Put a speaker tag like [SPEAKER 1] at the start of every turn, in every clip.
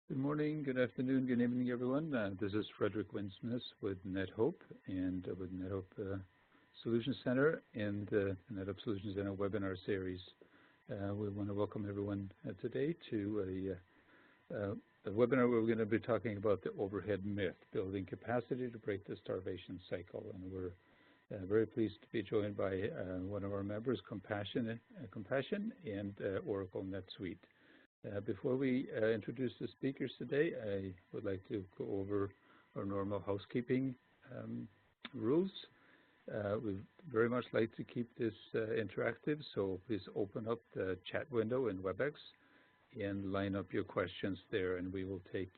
[SPEAKER 1] Good morning, good afternoon, good evening, everyone. This is Frederick Winsmith with NetHope and with NetHope Solutions Center and the NetHope Solutions Center webinar series. We want to welcome everyone today to a webinar where we're going to be talking about the overhead myth, building capacity to break the starvation cycle. And we're very pleased to be joined by one of our members, Compassion and Oracle NetSuite. Before we introduce the speakers today, I would like to go over our normal housekeeping rules. We'd very much like to keep this interactive, so please open up the chat window in WebEx and line up your questions there, and we will take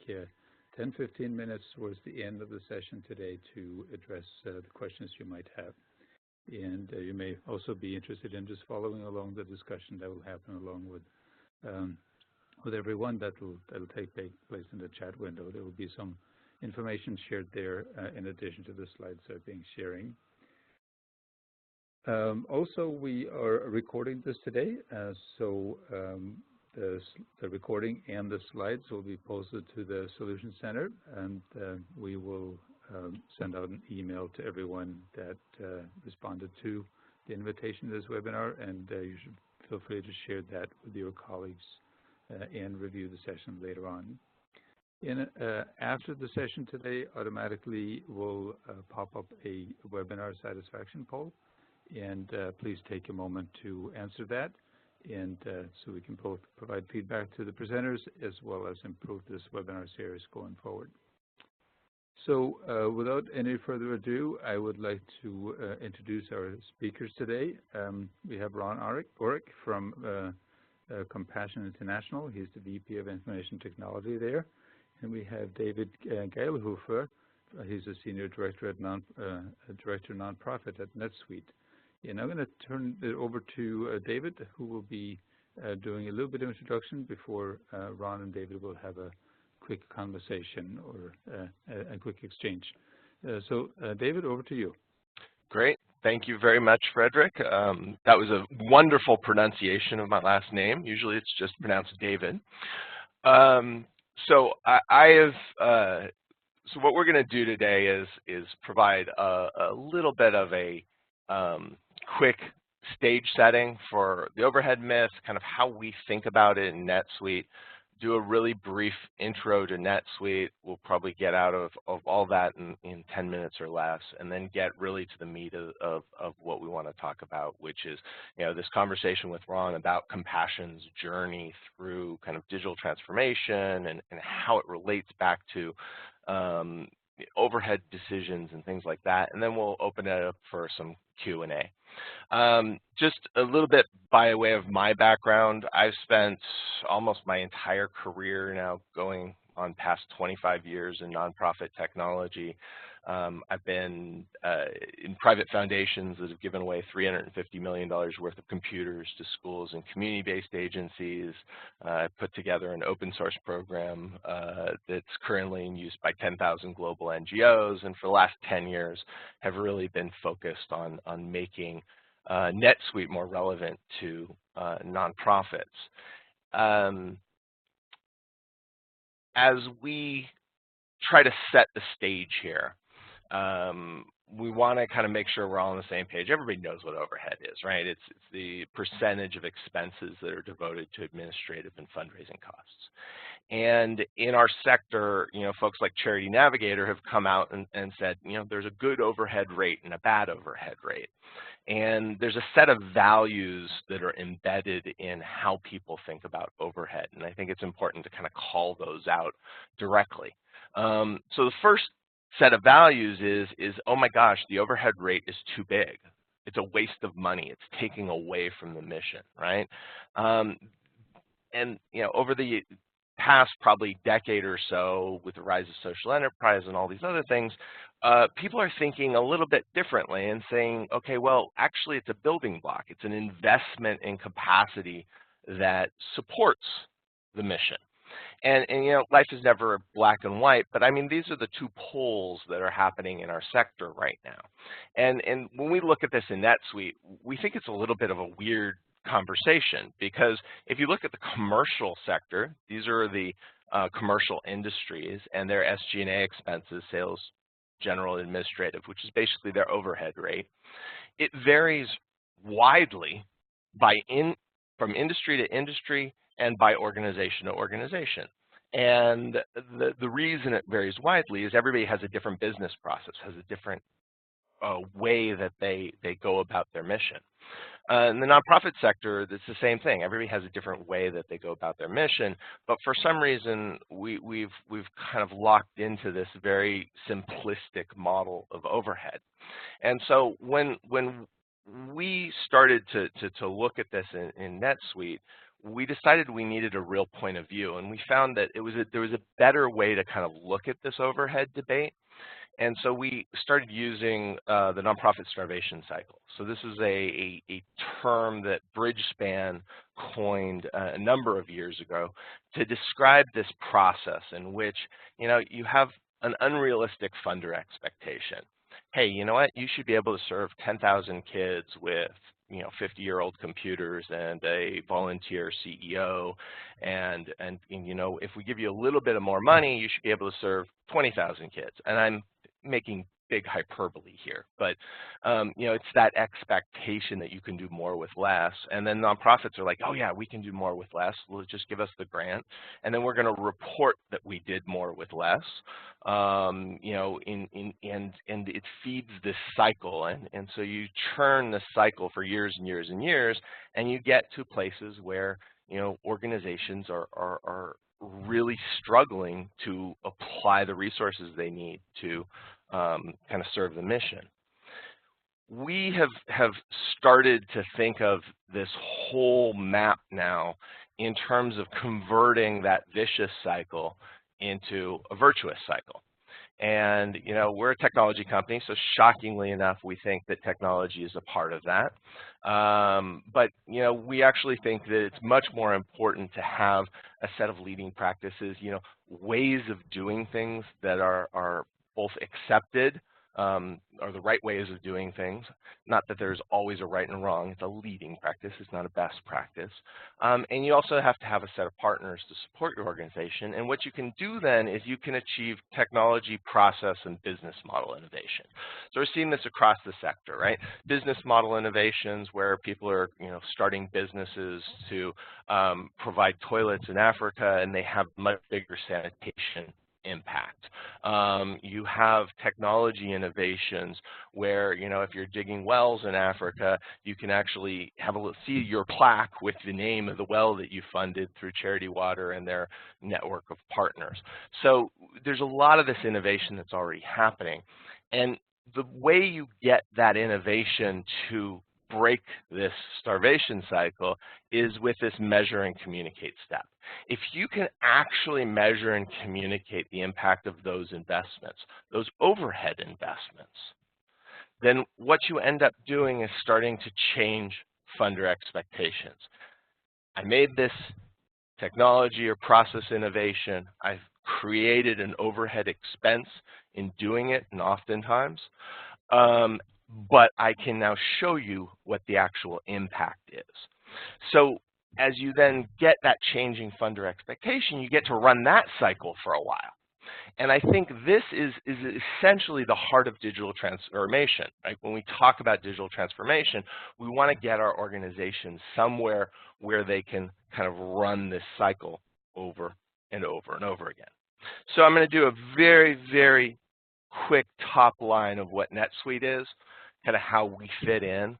[SPEAKER 1] 10-15 minutes towards the end of the session today to address the questions you might have. And you may also be interested in just following along the discussion that will happen along with everyone. That'll take place in the chat window. There will be some information shared there in addition to the slides that are being sharing. Also, we are recording this today, so the recording and the slides will be posted to the Solutions Center, and we will send out an email to everyone that responded to the invitation to this webinar, and you should feel free to share that with your colleagues and review the session later on. After the session today, automatically will pop up a webinar satisfaction poll, and please take a moment to answer that, and so we can both provide feedback to the presenters as well as improve this webinar series going forward. So without any further ado, I would like to introduce our speakers today. We have Ron Orrick from Compassion International. He's the VP of Information Technology there. And we have David Geilhufe. He's a Senior Director at Nonprofit at NetSuite. And I'm going to turn it over to David, who will be doing a little bit of introduction before Ron and David will have a quick conversation or a quick exchange. So David, over to you.
[SPEAKER 2] Great. Thank you very much, Frederick. That was a wonderful pronunciation of my last name. Usually it's just pronounced David. So what we're going to do today is provide a little bit of a quick stage setting for the overhead myth, kind of how we think about it in NetSuite, do a really brief intro to NetSuite. We'll probably get out of all that in 10 minutes or less, and then get really to the meat of what we want to talk about, which is, this conversation with Ron about Compassion's journey through kind of digital transformation and how it relates back to overhead decisions and things like that. And then we'll open it up for some Q&A. Just a little bit by way of my background, I've spent almost my entire career now going on past 25 years in nonprofit technology. I've been in private foundations that have given away $350 million worth of computers to schools and community-based agencies. I put together an open source program that's currently in use by 10,000 global NGOs, and for the last 10 years have really been focused on making NetSuite more relevant to nonprofits. As we try to set the stage here, we want to kind of make sure we're all on the same page. Everybody knows what overhead is, right? It's the percentage of expenses that are devoted to administrative and fundraising costs. And in our sector, folks like Charity Navigator have come out and said, there's a good overhead rate and a bad overhead rate. And there's a set of values that are embedded in how people think about overhead. And I think it's important to kind of call those out directly. So the first set of values is, oh my gosh, the overhead rate is too big. It's a waste of money. It's taking away from the mission, right? And over the past probably decade or so, with the rise of social enterprise and all these other things, people are thinking a little bit differently and saying, okay, well, actually it's a building block. It's an investment in capacity that supports the mission. And life is never black and white, but I mean, these are the two poles that are happening in our sector right now. And when we look at this in NetSuite, we think it's a little bit of a weird conversation, because if you look at the commercial sector, these are the commercial industries, and their SG&A expenses, sales, general, and administrative, which is basically their overhead rate, it varies widely from industry to industry and by organization to organization. And the reason it varies widely is everybody has a different business process, has a different way that they go about their mission. In the nonprofit sector, it's the same thing. Everybody has a different way that they go about their mission, but for some reason, we've kind of locked into this very simplistic model of overhead. And so when we started to look at this in NetSuite, we decided we needed a real point of view, and we found that there was a better way to kind of look at this overhead debate. And so we started using the nonprofit starvation cycle. So this is a term that Bridgespan coined a number of years ago to describe this process in which, you have an unrealistic funder expectation. Hey, you know what? You should be able to serve 10,000 kids with 50-year-old computers and a volunteer CEO, and if we give you a little bit of more money, you should be able to serve 20,000 kids. And I'm making big hyperbole here, but it's that expectation that you can do more with less, and then nonprofits are like, oh yeah, we can do more with less. Well, just give us the grant, and then we're going to report that we did more with less. And it feeds this cycle, and so you churn the cycle for years and years and years, and you get to places where organizations are really struggling to apply the resources they need to kind of serve the mission. We have started to think of this whole map now in terms of converting that vicious cycle into a virtuous cycle. And, we're a technology company, so shockingly enough, we think that technology is a part of that. But, we actually think that it's much more important to have a set of leading practices, ways of doing things that are both accepted, are the right ways of doing things. Not that there's always a right and wrong. It's a leading practice. It's not a best practice. And you also have to have a set of partners to support your organization. And what you can do then is you can achieve technology, process, and business model innovation. So we're seeing this across the sector, right? Business model innovations where people are, starting businesses to provide toilets in Africa, and they have much bigger sanitation impact. You have technology innovations where, if you're digging wells in Africa, you can actually see your plaque with the name of the well that you funded through Charity Water and their network of partners. So there's a lot of this innovation that's already happening. And the way you get that innovation to break this starvation cycle is with this measure and communicate step. If you can actually measure and communicate the impact of those investments, those overhead investments, then what you end up doing is starting to change funder expectations. I made this technology or process innovation. I've created an overhead expense in doing it, and oftentimes, but I can now show you what the actual impact is. So as you then get that changing funder expectation, you get to run that cycle for a while. And I think this is essentially the heart of digital transformation. Right? When we talk about digital transformation, we want to get our organizations somewhere where they can kind of run this cycle over and over and over again. So I'm going to do a very, very quick top line of what NetSuite is, kind of how we fit in.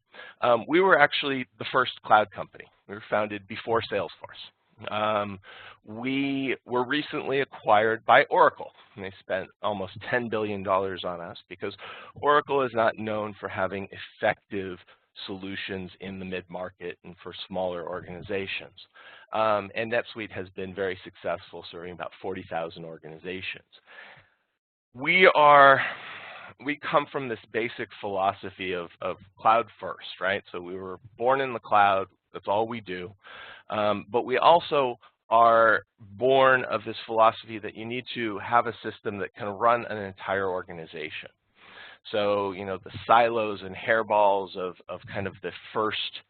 [SPEAKER 2] We were actually the first cloud company. We were founded before Salesforce. We were recently acquired by Oracle, and they spent almost $10 billion on us because Oracle is not known for having effective solutions in the mid-market and for smaller organizations. And NetSuite has been very successful, serving about 40,000 organizations. We come from this basic philosophy of cloud first, right? So we were born in the cloud. That's all we do. But we also are born of this philosophy that you need to have a system that can run an entire organization. So, the silos and hairballs of kind of the first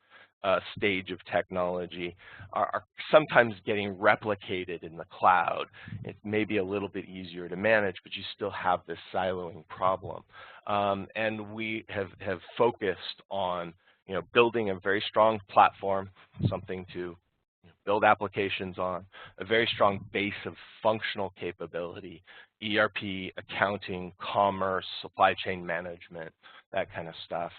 [SPEAKER 2] stage of technology are sometimes getting replicated in the cloud. It may be a little bit easier to manage, but you still have this siloing problem. And we have focused on building a very strong platform, something to build applications on, a very strong base of functional capability, ERP, accounting, commerce, supply chain management, that kind of stuff.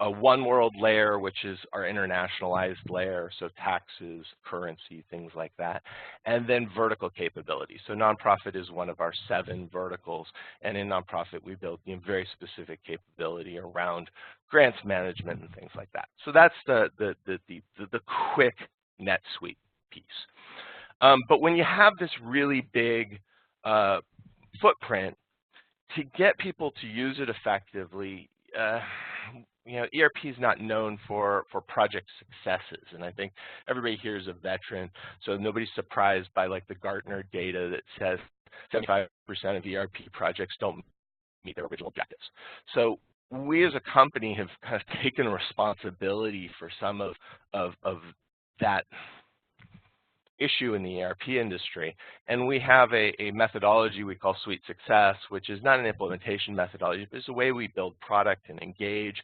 [SPEAKER 2] A one world layer, which is our internationalized layer, so taxes, currency, things like that, and then vertical capability. So nonprofit is one of our 7 verticals, and in nonprofit we build very specific capability around grants management and things like that. So that's the quick NetSuite piece. But when you have this really big footprint, to get people to use it effectively, ERP is not known for project successes, and I think everybody here is a veteran, so nobody's surprised by like the Gartner data that says 75% of ERP projects don't meet their original objectives. So we as a company have kind of taken responsibility for some of that issue in the ERP industry, and we have a methodology we call Suite Success, which is not an implementation methodology, but it's a way we build product and engage.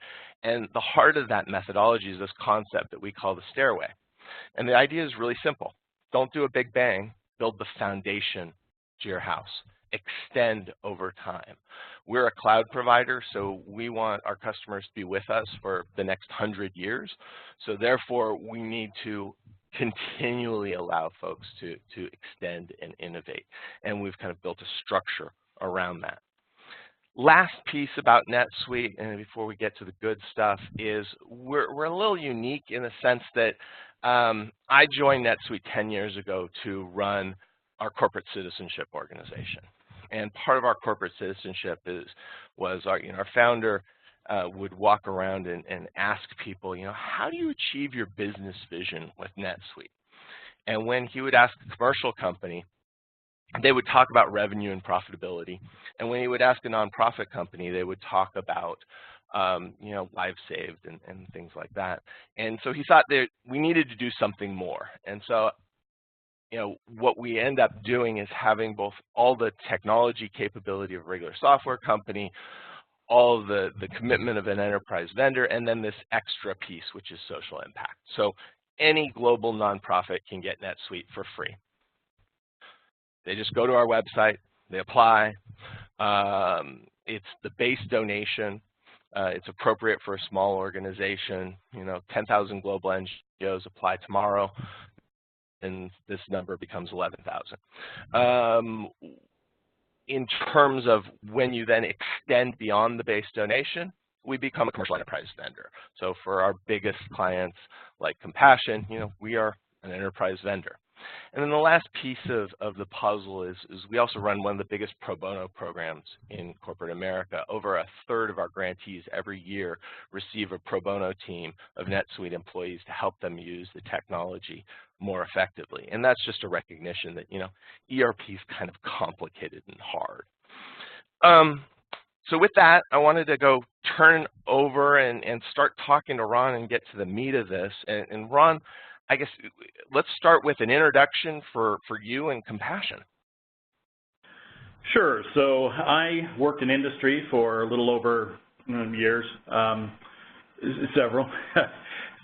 [SPEAKER 2] And the heart of that methodology is this concept that we call the stairway. And the idea is really simple. Don't do a big bang, build the foundation to your house. Extend over time. We're a cloud provider, so we want our customers to be with us for the next 100 years. So therefore, we need to continually allow folks to extend and innovate. And we've kind of built a structure around that. Last piece about NetSuite, and before we get to the good stuff, is we're a little unique in the sense that I joined NetSuite 10 years ago to run our corporate citizenship organization. And part of our corporate citizenship was our founder would walk around and ask people, how do you achieve your business vision with NetSuite? And when he would ask a commercial company, they would talk about revenue and profitability. And when he would ask a nonprofit company, they would talk about lives saved and things like that. And so he thought that we needed to do something more. And so what we end up doing is having both all the technology capability of a regular software company, all of the commitment of an enterprise vendor, and then this extra piece, which is social impact. So any global nonprofit can get NetSuite for free. They just go to our website, they apply. It's the base donation. It's appropriate for a small organization. 10,000 global NGOs apply tomorrow, and this number becomes 11,000. In terms of when you then extend beyond the base donation, we become a commercial enterprise vendor. So for our biggest clients like Compassion, we are an enterprise vendor. And then the last piece of the puzzle is we also run one of the biggest pro bono programs in corporate America. Over 1/3 of our grantees every year receive a pro bono team of NetSuite employees to help them use the technology more effectively. And that's just a recognition that, ERP is kind of complicated and hard. So with that, I wanted to go turn over and start talking to Ron and get to the meat of this. And Ron, I guess let's start with an introduction for you and Compassion.
[SPEAKER 3] Sure. So I worked in industry for a little over years, several,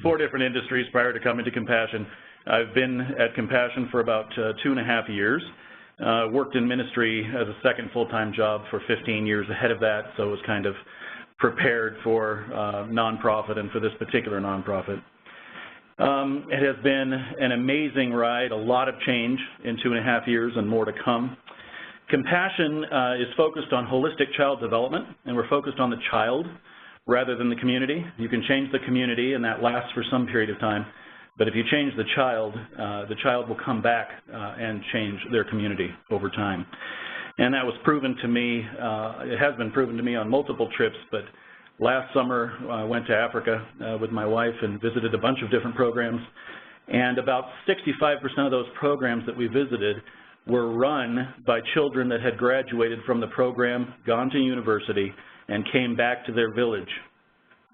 [SPEAKER 3] 4 different industries prior to coming to Compassion. I've been at Compassion for about 2.5 years. Worked in ministry as a second full-time job for 15 years ahead of that, so was kind of prepared for nonprofit and for this particular nonprofit. It has been an amazing ride, a lot of change in 2.5 years and more to come. Compassion is focused on holistic child development, and we're focused on the child rather than the community. You can change the community, and that lasts for some period of time. But if you change the child will come back and change their community over time. And that was proven to me, it has been proven to me on multiple trips, but last summer I went to Africa with my wife and visited a bunch of different programs. And about 65% of those programs that we visited were run by children that had graduated from the program, gone to university, and came back to their village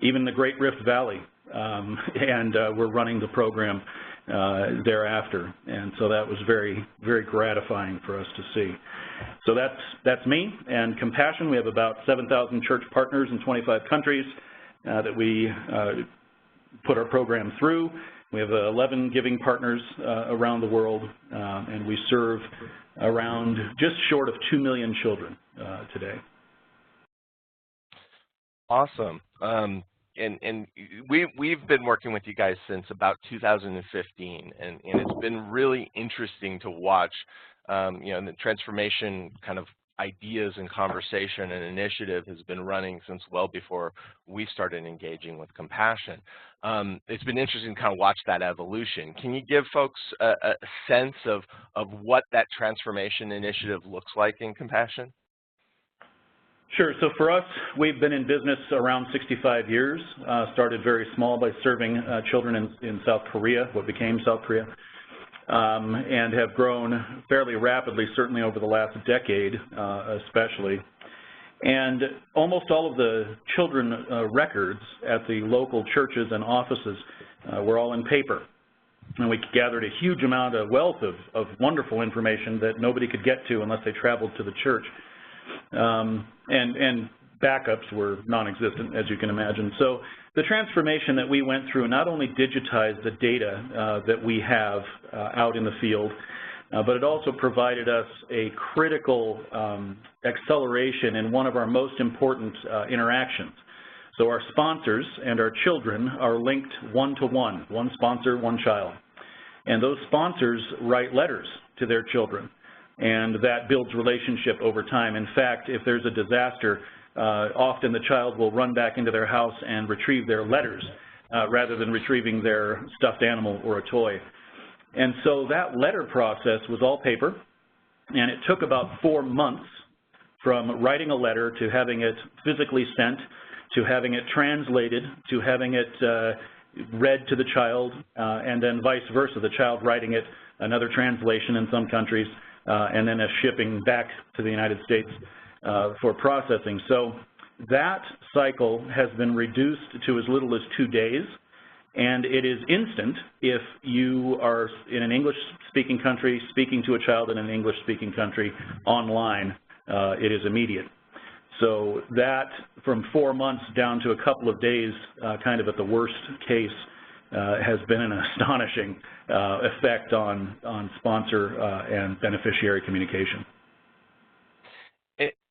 [SPEAKER 3] even the Great Rift Valley, and we're running the program thereafter. And so that was very, very gratifying for us to see. So that's me and Compassion. We have about 7,000 church partners in 25 countries that we put our program through. We have 11 giving partners around the world, and we serve around just short of 2 million children today.
[SPEAKER 2] Awesome. And we've been working with you guys since about 2015, and it's been really interesting to watch, you know, the transformation kind of ideas and conversation and initiative has been running since well before we started engaging with Compassion. It's been interesting to kind of watch that evolution. Can you give folks a sense of what that transformation initiative looks like in Compassion?
[SPEAKER 3] Sure. So for us, we've been in business around 65 years, started very small by serving children in South Korea, what became South Korea, and have grown fairly rapidly, certainly over the last decade especially. And almost all of the children records at the local churches and offices were all in paper. And we gathered a huge amount of wealth of wonderful information that nobody could get to unless they traveled to the church. And backups were non-existent, as you can imagine. So the transformation that we went through not only digitized the data that we have out in the field, but it also provided us a critical acceleration in one of our most important interactions. So our sponsors and our children are linked one-to-one, one sponsor, one child. And those sponsors write letters to their children, and that builds relationship over time. In fact, if there's a disaster, often the child will run back into their house and retrieve their letters rather than retrieving their stuffed animal or a toy. And so that letter process was all paper, and it took about 4 months from writing a letter to having it physically sent, to having it translated, to having it read to the child, and then vice versa, the child writing it, another translation in some countries, and then a shipping back to the United States for processing. So that cycle has been reduced to as little as 2 days, and it is instant if you are in an English-speaking country speaking to a child in an English-speaking country online. It is immediate. So that, from 4 months down to a couple of days, kind of at the worst case, has been an astonishing effect on sponsor and beneficiary communication.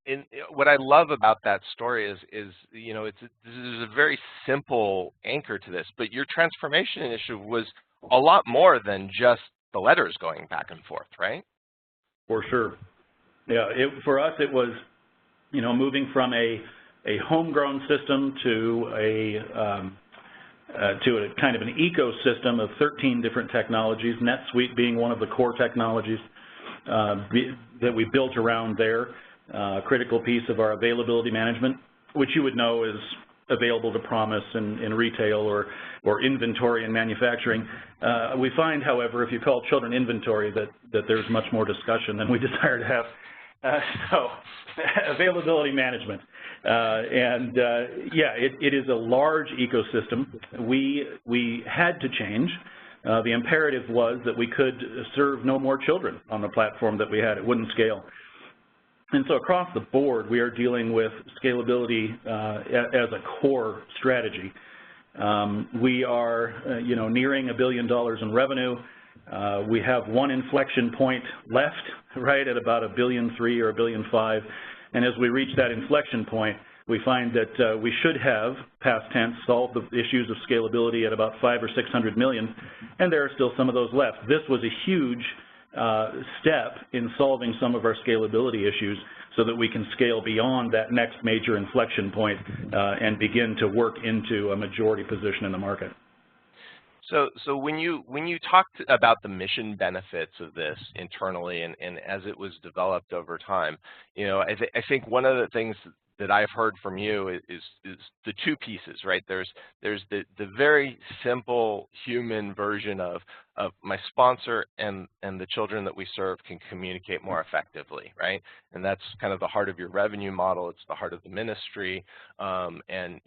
[SPEAKER 2] And what I love about that story is you know, there's a very simple anchor to this, but your transformation initiative was a lot more than just the letters going back and forth, right? For sure.
[SPEAKER 3] Yeah, for us it was, you know, moving from a homegrown system to a kind of an ecosystem of 13 different technologies, NetSuite being one of the core technologies that we built around there, critical piece of our availability management, which you would know is available to promise in retail or inventory in manufacturing. We find, however, if you call children inventory, that there's much more discussion than we desire to have. So availability management. Yeah, it is a large ecosystem. We had to change. The imperative was that we could serve no more children on the platform that we had. It wouldn't scale. And so across the board, we are dealing with scalability as a core strategy. We are, you know, nearing $1 billion in revenue. We have one inflection point left, right, at about $1.3 billion or $1.5 billion. And as we reach that inflection point, we find that we should have, past tense, solved the issues of scalability at about 500 or 600 million, and there are still some of those left. This was a huge step in solving some of our scalability issues so that we can scale beyond that next major inflection point and begin to work into a majority position in the market.
[SPEAKER 2] So when you talked about the mission benefits of this internally and as it was developed over time, you know, I think one of the things that I've heard from you is the two pieces, right? There's the very simple human version of my sponsor and the children that we serve can communicate more effectively, right? And that's kind of the heart of your revenue model. It's the heart of the ministry, and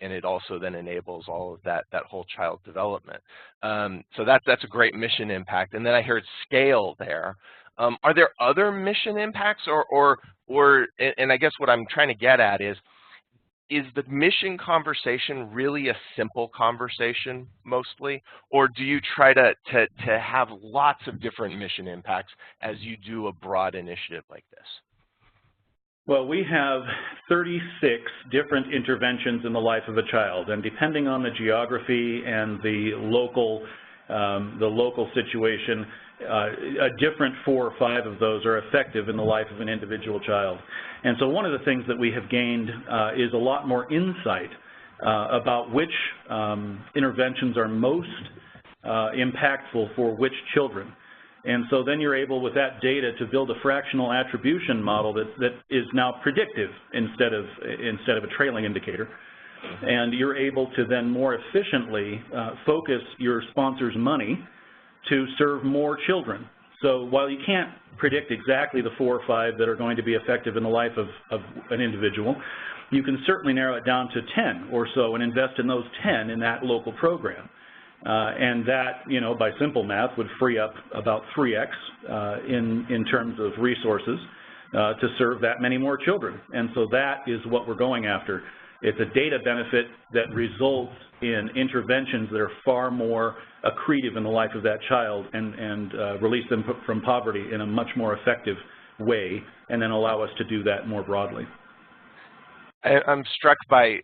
[SPEAKER 2] it also then enables all of that whole child development. So that's a great mission impact. And then I heard scale there. Are there other mission impacts, and I guess what I'm trying to get at is the mission conversation really a simple conversation mostly, or do you try to have lots of different mission impacts as you do a broad initiative like this?
[SPEAKER 3] Well, we have 36 different interventions in the life of a child, and depending on the geography and the local situation, a different 4 or 5 of those are effective in the life of an individual child. And so one of the things that we have gained is a lot more insight about which interventions are most impactful for which children. And so then you're able, with that data, to build a fractional attribution model that is now predictive instead of a trailing indicator. And you're able to then more efficiently focus your sponsor's money to serve more children. So while you can't predict exactly the 4 or 5 that are going to be effective in the life of an individual, you can certainly narrow it down to 10 or so and invest in those 10 in that local program. And that, you know, by simple math, would free up about 3x in terms of resources to serve that many more children. And so that is what we're going after. It's a data benefit that results in interventions that are far more accretive in the life of that child and release them from poverty in a much more effective way, and then allow us to do that more broadly.
[SPEAKER 2] I'm struck by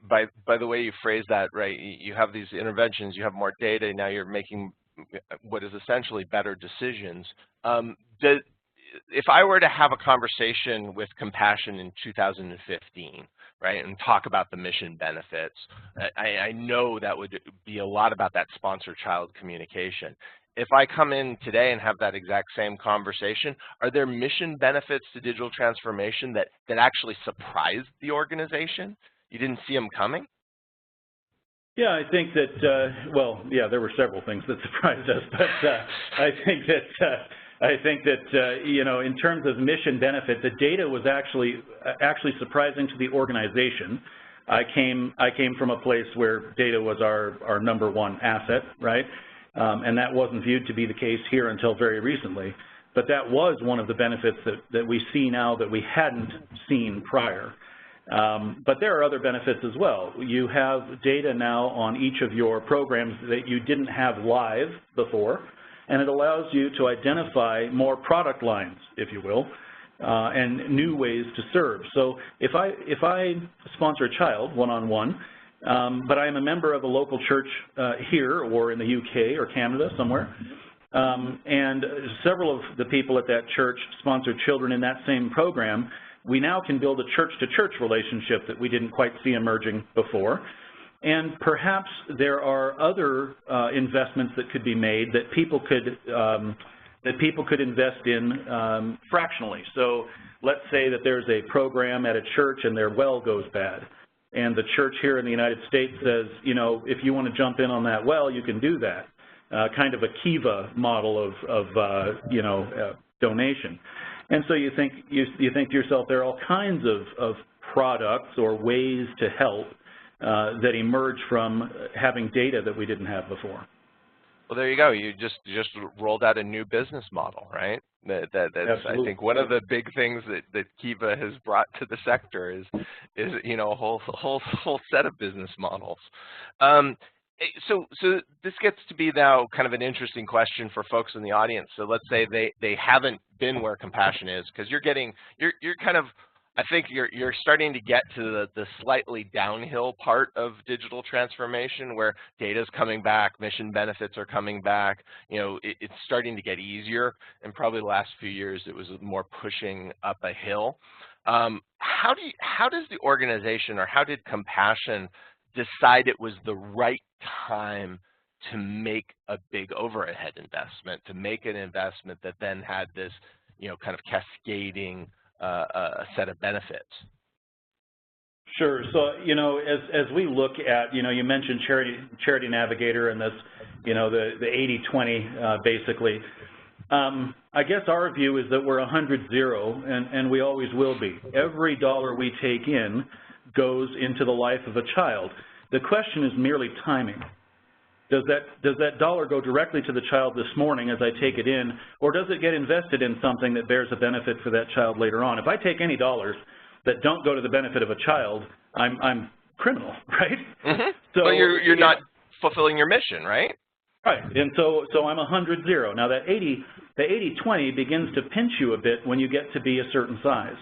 [SPEAKER 2] the way you phrase that, right? You have these interventions, you have more data, now you're making what is essentially better decisions. If I were to have a conversation with Compassion in 2015, right, and talk about the mission benefits, I know that would be a lot about that sponsor-child communication. If I come in today and have that exact same conversation, are there mission benefits to digital transformation that actually surprised the organization? You didn't see them coming?
[SPEAKER 3] Yeah, I think that, well, yeah, there were several things that surprised us, but I think that you know, in terms of mission benefit, the data was actually surprising to the organization. I came from a place where data was our #1 asset, right? And that wasn't viewed to be the case here until very recently. But that was one of the benefits that we see now that we hadn't seen prior. But there are other benefits as well. You have data now on each of your programs that you didn't have live before, and it allows you to identify more product lines, if you will, and new ways to serve. So if I sponsor a child one-on-one, but I'm a member of a local church here or in the UK or Canada somewhere, and several of the people at that church sponsor children in that same program, we now can build a church-to-church relationship that we didn't quite see emerging before. And perhaps there are other investments that could be made that people could invest in fractionally. So let's say that there's a program at a church and their well goes bad. And the church here in the United States says, you know, if you want to jump in on that well, you can do that. Kind of a Kiva model of you know, donation. And so you think to yourself, there are all kinds of products or ways to help that emerge from having data that we didn't have before.
[SPEAKER 2] Well, there you go. You just rolled out a new business model, right? That's I think one of the big things that Kiva has brought to the sector is you know, a whole set of business models. So this gets to be now kind of an interesting question for folks in the audience. So let's say they haven't been where Compassion is, because you're kind of, I think you're starting to get to the slightly downhill part of digital transformation where data's coming back, mission benefits are coming back. You know, it's starting to get easier, and probably the last few years it was more pushing up a hill. How does the organization, or how did Compassion decide it was the right time to make a big overhead investment, to make an investment that then had this, you know, kind of cascading a set of benefits?
[SPEAKER 3] Sure. So, you know, as we look at, you know, you mentioned Charity Navigator and this, you know, the 80-20 basically. I guess our view is that we're 100-0, and we always will be. Every dollar we take in goes into the life of a child. The question is merely timing. Does that dollar go directly to the child this morning as I take it in, or does it get invested in something that bears a benefit for that child later on? If I take any dollars that don't go to the benefit of a child, I'm criminal, right?
[SPEAKER 2] Mm-hmm.
[SPEAKER 3] So
[SPEAKER 2] well, you're not fulfilling your mission, right?
[SPEAKER 3] Right, and so I'm 100-0. Now that the 80-20 begins to pinch you a bit when you get to be a certain size.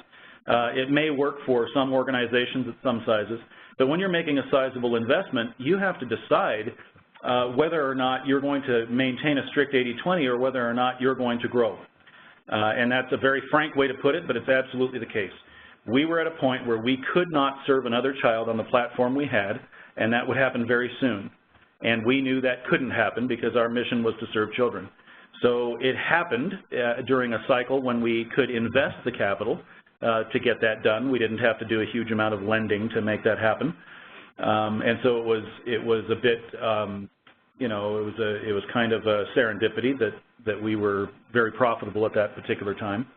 [SPEAKER 3] It may work for some organizations at some sizes, but when you're making a sizable investment, you have to decide whether or not you're going to maintain a strict 80-20 or whether or not you're going to grow. And that's a very frank way to put it, but it's absolutely the case. We were at a point where we could not serve another child on the platform we had, and that would happen very soon. And we knew that couldn't happen because our mission was to serve children. So it happened during a cycle when we could invest the capital to get that done. We didn't have to do a huge amount of lending to make that happen. And so it was a bit, you know, it was kind of a serendipity that we were very profitable at that particular time.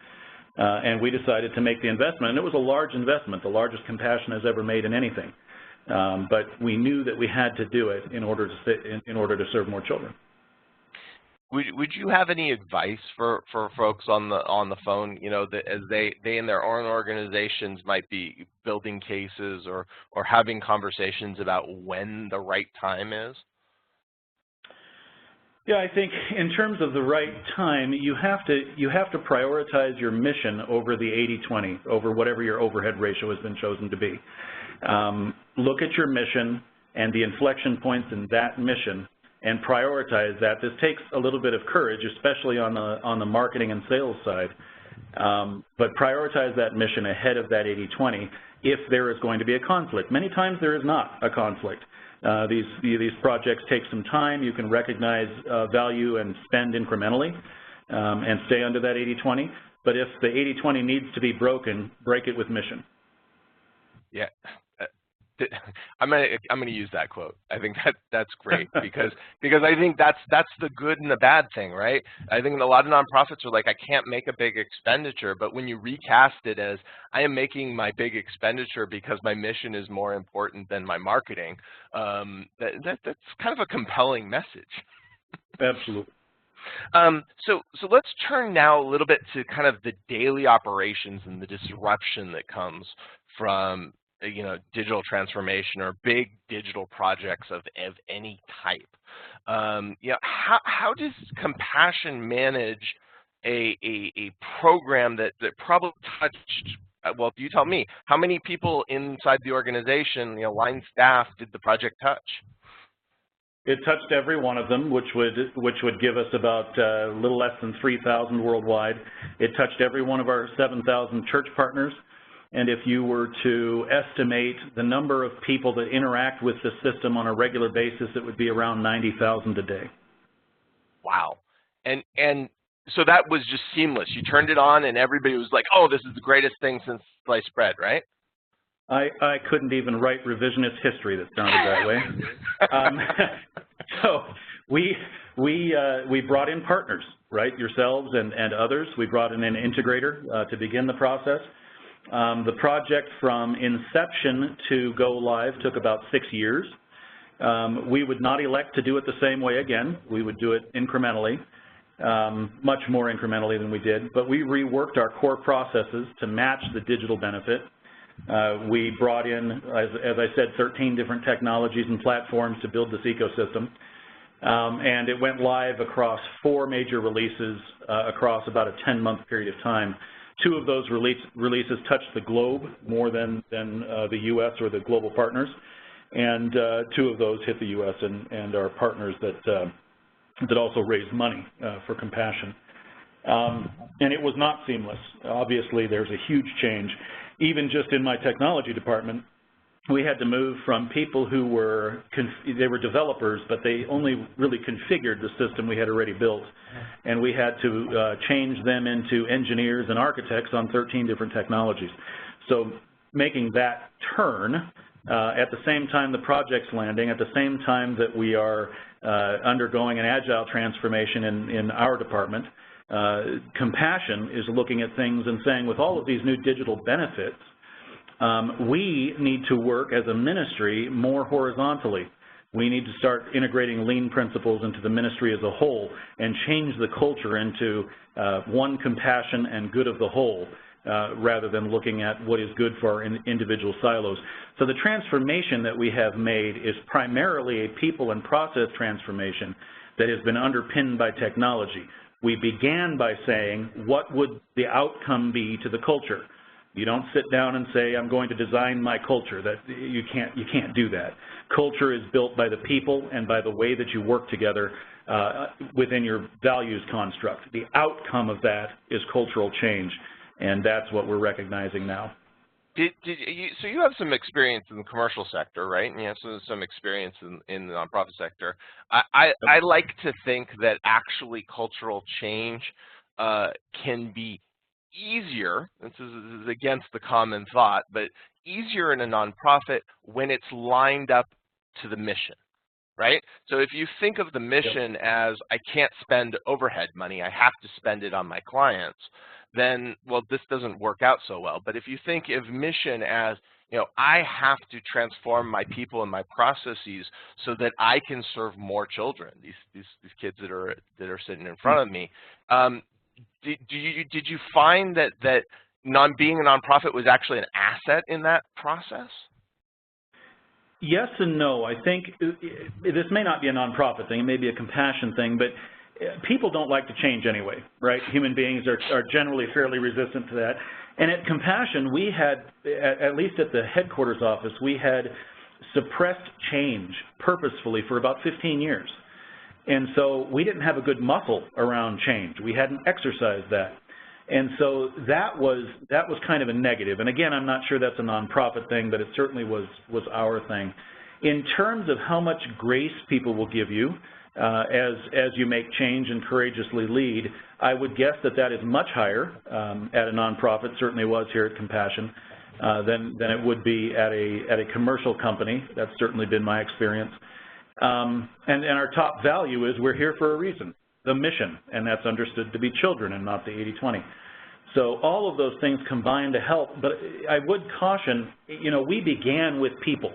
[SPEAKER 3] And we decided to make the investment, and it was a large investment, the largest Compassion has ever made in anything. But we knew that we had to do it in order to serve more children.
[SPEAKER 2] Would you have any advice for folks on the phone, you know, that as they in their own organizations might be building cases or having conversations about when the right time is?
[SPEAKER 3] Yeah, I think in terms of the right time, you have to prioritize your mission over the 80-20, over whatever your overhead ratio has been chosen to be. Look at your mission and the inflection points in that mission and prioritize that. This takes a little bit of courage, especially on the marketing and sales side, but prioritize that mission ahead of that 80-20 if there is going to be a conflict. Many times there is not a conflict. These projects take some time. You can recognize value and spend incrementally and stay under that 80-20. But if the 80-20 needs to be broken, break it with mission.
[SPEAKER 2] Yeah, I'm gonna use that quote. I think that's great because I think that's the good and the bad thing, right? I think a lot of nonprofits are like, I can't make a big expenditure, but when you recast it as I am making my big expenditure because my mission is more important than my marketing, that's kind of a compelling message.
[SPEAKER 3] Absolutely.
[SPEAKER 2] So let's turn now a little bit to kind of the daily operations and the disruption that comes from, you know, digital transformation or big digital projects of any type. You know, how does Compassion manage a program that probably touched, well, you tell me, how many people inside the organization, you know, line staff, did the project touch?
[SPEAKER 3] It touched every one of them, which would give us about a little less than 3,000 worldwide. It touched every one of our 7,000 church partners. And if you were to estimate the number of people that interact with the system on a regular basis, it would be around 90,000 a day.
[SPEAKER 2] Wow. And so that was just seamless. You turned it on and everybody was like, oh, this is the greatest thing since sliced bread, right?
[SPEAKER 3] I couldn't even write revisionist history that sounded that way. So we brought in partners, right? Yourselves and others. We brought in an integrator to begin the process. The project from inception to go live took about 6 years. We would not elect to do it the same way again. We would do it incrementally, much more incrementally than we did, but we reworked our core processes to match the digital benefit. We brought in, as I said, 13 different technologies and platforms to build this ecosystem, and it went live across 4 major releases across about a 10-month period of time. 2 of those releases touched the globe more than the U.S. or the global partners, and 2 of those hit the U.S. and our partners that also raised money for Compassion. And it was not seamless. Obviously, there's a huge change. Even just in my technology department, we had to move from people who were developers, but they only really configured the system we had already built, and we had to change them into engineers and architects on 13 different technologies. So making that turn at the same time the project's landing, at the same time that we are undergoing an agile transformation in our department. Compassion is looking at things and saying, with all of these new digital benefits, we need to work as a ministry more horizontally. We need to start integrating lean principles into the ministry as a whole and change the culture into one compassion and good of the whole, rather than looking at what is good for our individual silos. So the transformation that we have made is primarily a people and process transformation that has been underpinned by technology. We began by saying, what would the outcome be to the culture? You don't sit down and say, I'm going to design my culture. That you can't do that. Culture is built by the people and by the way that you work together within your values construct. The outcome of that is cultural change, and that's what we're recognizing now.
[SPEAKER 2] So you have some experience in the commercial sector, right? And you have some experience in the nonprofit sector. I like to think that actually cultural change can be easier, this is against the common thought, but easier in a nonprofit when it's lined up to the mission, right? So if you think of the mission as, I can't spend overhead money, I have to spend it on my clients, then, well, this doesn't work out so well. But if you think of mission as, you know, I have to transform my people and my processes so that I can serve more children, these kids that are sitting in front of me, did you find that being a nonprofit was actually an asset in that process?
[SPEAKER 3] Yes and no. I think this may not be a nonprofit thing, it may be a compassion thing, but people don't like to change anyway, right? Human beings are generally fairly resistant to that. And at Compassion, we had, at least at the headquarters office, we had suppressed change purposefully for about 15 years. And so we didn't have a good muscle around change. We hadn't exercised that. And so that was kind of a negative. And again, I'm not sure that's a nonprofit thing, but it certainly was our thing. In terms of how much grace people will give you as you make change and courageously lead, I would guess that is much higher at a nonprofit, certainly was here at Compassion, than it would be at a commercial company. That's certainly been my experience. And our top value is we're here for a reason, the mission, and that's understood to be children and not the 80-20. So all of those things combine to help, but I would caution, you know, we began with people.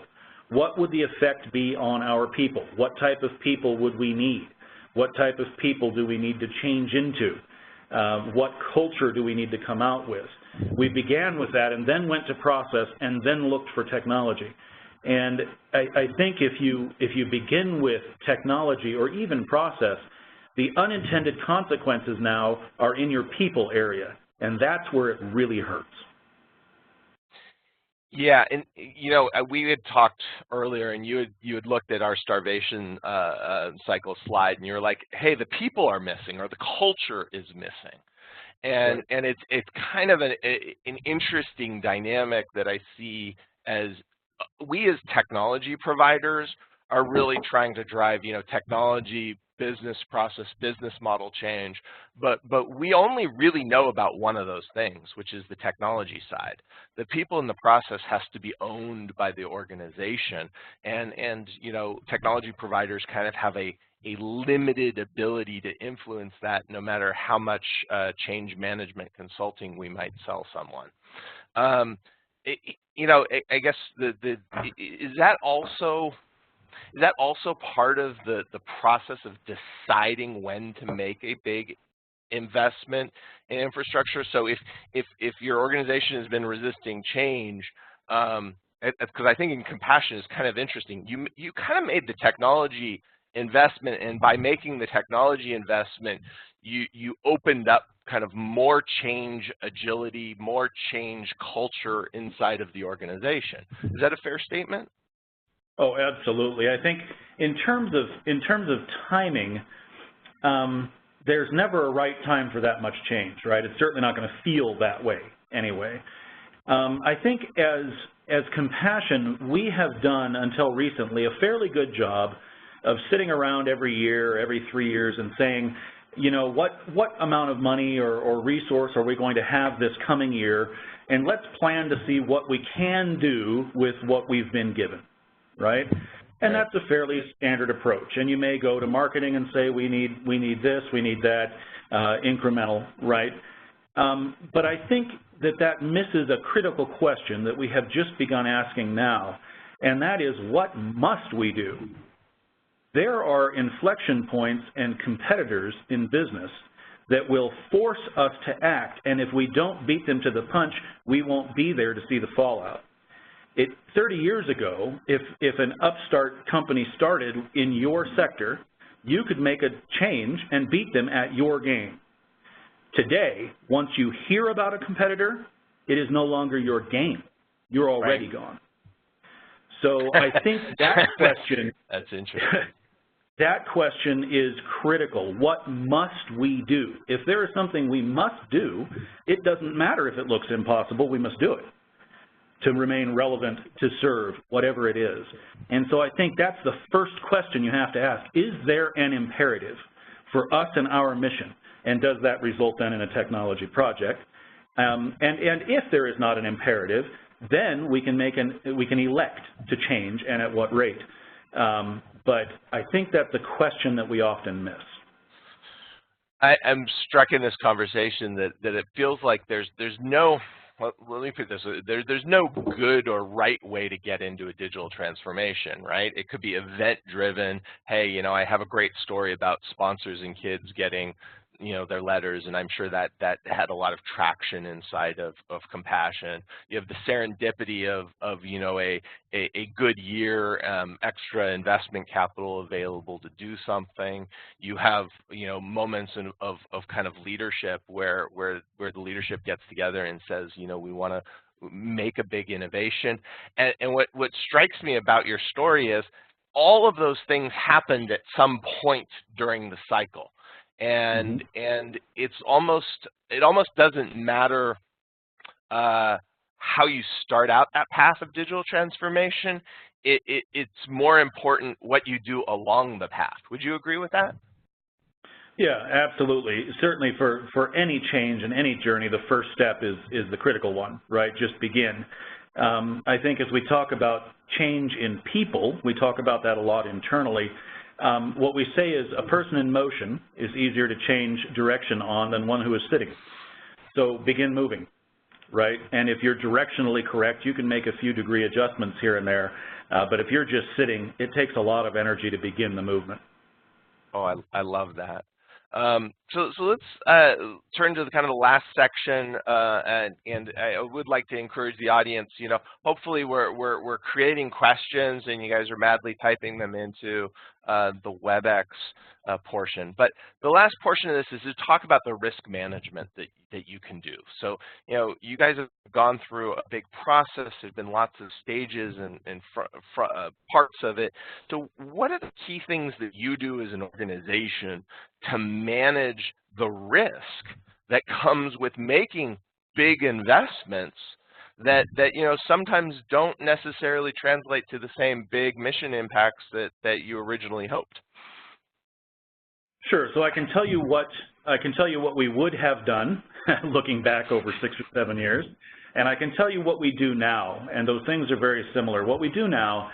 [SPEAKER 3] What would the effect be on our people? What type of people would we need? What type of people do we need to change into? What culture do we need to come out with? We began with that and then went to process and then looked for technology. And I think if you begin with technology or even process, the unintended consequences now are in your people area, and that's where it really hurts.
[SPEAKER 2] Yeah, and you know, we had talked earlier, and you had looked at our starvation cycle slide, and you were like, "Hey, the people are missing, or the culture is missing," and
[SPEAKER 3] right.
[SPEAKER 2] And it's kind of an interesting dynamic that I see as we as technology providers are really trying to drive, you know, technology, business process, business model change, but we only really know about one of those things, which is the technology side. The people in the process has to be owned by the organization, and you know, technology providers kind of have a limited ability to influence that, no matter how much change management consulting we might sell someone. You know, I guess is that also part of the process of deciding when to make a big investment in infrastructure? So if your organization has been resisting change, because I think in Compassion is kind of interesting, you kind of made the technology investment, and by making the technology investment, you opened up kind of more change agility, more change culture inside of the organization. Is that a fair statement?
[SPEAKER 3] Oh, absolutely. I think in terms of timing, there's never a right time for that much change, right? It's certainly not going to feel that way anyway. I think as Compassion, we have done until recently a fairly good job of sitting around every year, every 3 years, and saying, you know, what amount of money or resource are we going to have this coming year, and let's plan to see what we can do with what we've been given, right? And that's a fairly standard approach. And you may go to marketing and say, we need this, we need that, incremental, right? But I think that misses a critical question that we have just begun asking now, and that is, what must we do? There are inflection points and competitors in business that will force us to act, and if we don't beat them to the punch, we won't be there to see the fallout. 30 years ago, if an upstart company started in your sector, you could make a change and beat them at your game. Today, once you hear about a competitor, it is no longer your game. You're already gone. So I think that question,
[SPEAKER 2] that's interesting.
[SPEAKER 3] That question is critical. What must we do? If there is something we must do, it doesn't matter if it looks impossible, we must do it to remain relevant, to serve, whatever it is. And so I think that's the first question you have to ask. Is there an imperative for us and our mission? And does that result then in a technology project? And if there is not an imperative, then we can elect to change, and at what rate. But I think that's a question that we often miss.
[SPEAKER 2] I'm struck in this conversation that it feels like there's no, well, let me put it this way, there's no good or right way to get into a digital transformation, right? It could be event-driven. Hey, you know, I have a great story about sponsors and kids getting, you know, their letters, and I'm sure that had a lot of traction inside of Compassion. You have the serendipity of you know, a good year, extra investment capital available to do something. You have, you know, moments of kind of leadership where the leadership gets together and says, you know, we want to make a big innovation. And what strikes me about your story is all of those things happened at some point during the cycle. And it almost doesn't matter how you start out that path of digital transformation. It's more important what you do along the path. Would you agree with that?
[SPEAKER 3] Yeah, absolutely. Certainly for any change in any journey, the first step is the critical one, right? Just begin. I think as we talk about change in people, we talk about that a lot internally. What we say is a person in motion is easier to change direction on than one who is sitting. So begin moving, right? And if you're directionally correct, you can make a few degree adjustments here and there. But if you're just sitting, it takes a lot of energy to begin the movement.
[SPEAKER 2] Oh, I love that. So let's turn to the kind of the last section, and I would like to encourage the audience. You know, hopefully we're creating questions, and you guys are madly typing them into the WebEx portion. But the last portion of this is to talk about the risk management that you can do. So, you know, you guys have gone through a big process. There's been lots of stages and parts of it. So what are the key things that you do as an organization to manage the risk that comes with making big investments that you know, sometimes don't necessarily translate to the same big mission impacts that you originally hoped?
[SPEAKER 3] Sure. So I can tell you what we would have done looking back over 6 or 7 years, and I can tell you what we do now, and those things are very similar. What we do now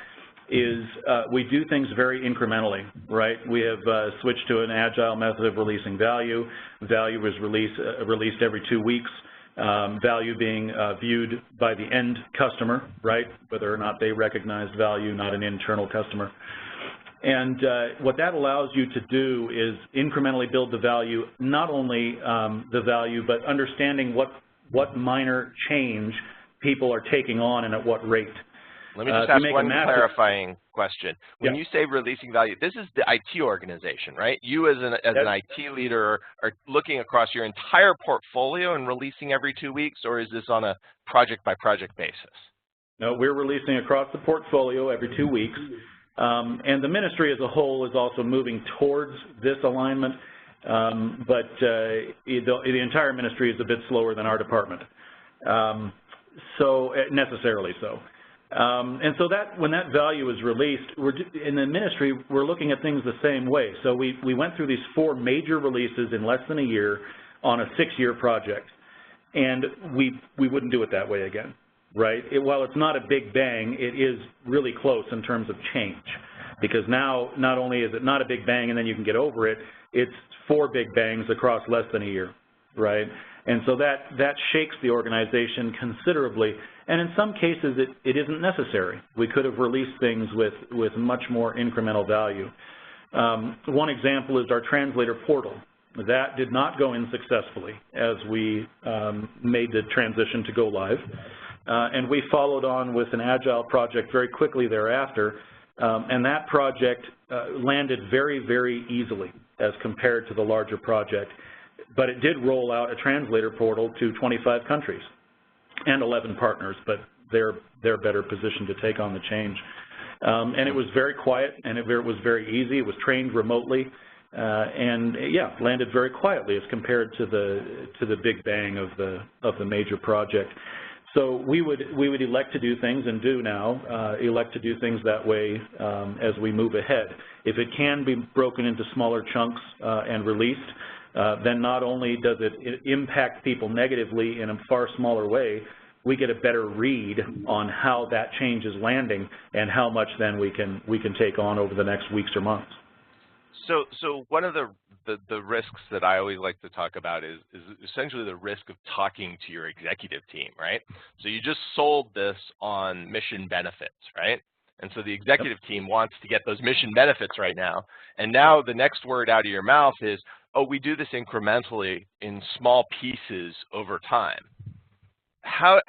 [SPEAKER 3] is we do things very incrementally, right? We have switched to an agile method of releasing value. Value is released every 2 weeks. Value being viewed by the end customer, right? Whether or not they recognize value, not an internal customer. And what that allows you to do is incrementally build the value, not only the value, but understanding what minor change people are taking on and at what rate.
[SPEAKER 2] Let me just ask one clarifying question. When you say releasing value, this is the IT organization, right? You as an IT leader are looking across your entire portfolio and releasing every 2 weeks, or is this on a project-by-project basis?
[SPEAKER 3] No, we're releasing across the portfolio every 2 weeks. And the ministry as a whole is also moving towards this alignment, but the entire ministry is a bit slower than our department, so necessarily so. And so that when that value is released, in the ministry, we're looking at things the same way. So we went through these 4 major releases in less than a year on a 6-year project. And we wouldn't do it that way again, right? While it's not a big bang, it is really close in terms of change. Because now, not only is it not a big bang and then you can get over it, it's 4 big bangs across less than a year, right? And so that shakes the organization considerably. And in some cases, it isn't necessary. We could have released things with much more incremental value. One example is our translator portal. That did not go in successfully as we made the transition to go live. And we followed on with an agile project very quickly thereafter. And that project landed very, very easily as compared to the larger project. But it did roll out a translator portal to 25 countries and 11 partners, but they're better positioned to take on the change. And it was very quiet, and it was very easy. It was trained remotely, and yeah, landed very quietly as compared to the big bang of the major project. So we would elect to do things, and do now, elect to do things that way as we move ahead. If it can be broken into smaller chunks and released, then not only does it impact people negatively in a far smaller way, we get a better read on how that change is landing and how much then we can take on over the next weeks or months.
[SPEAKER 2] So one of the risks that I always like to talk about is essentially the risk of talking to your executive team, right? So you just sold this on mission benefits, right? And so the executive team wants to get those mission benefits right now. And now the next word out of your mouth is, oh, we do this incrementally in small pieces over time. How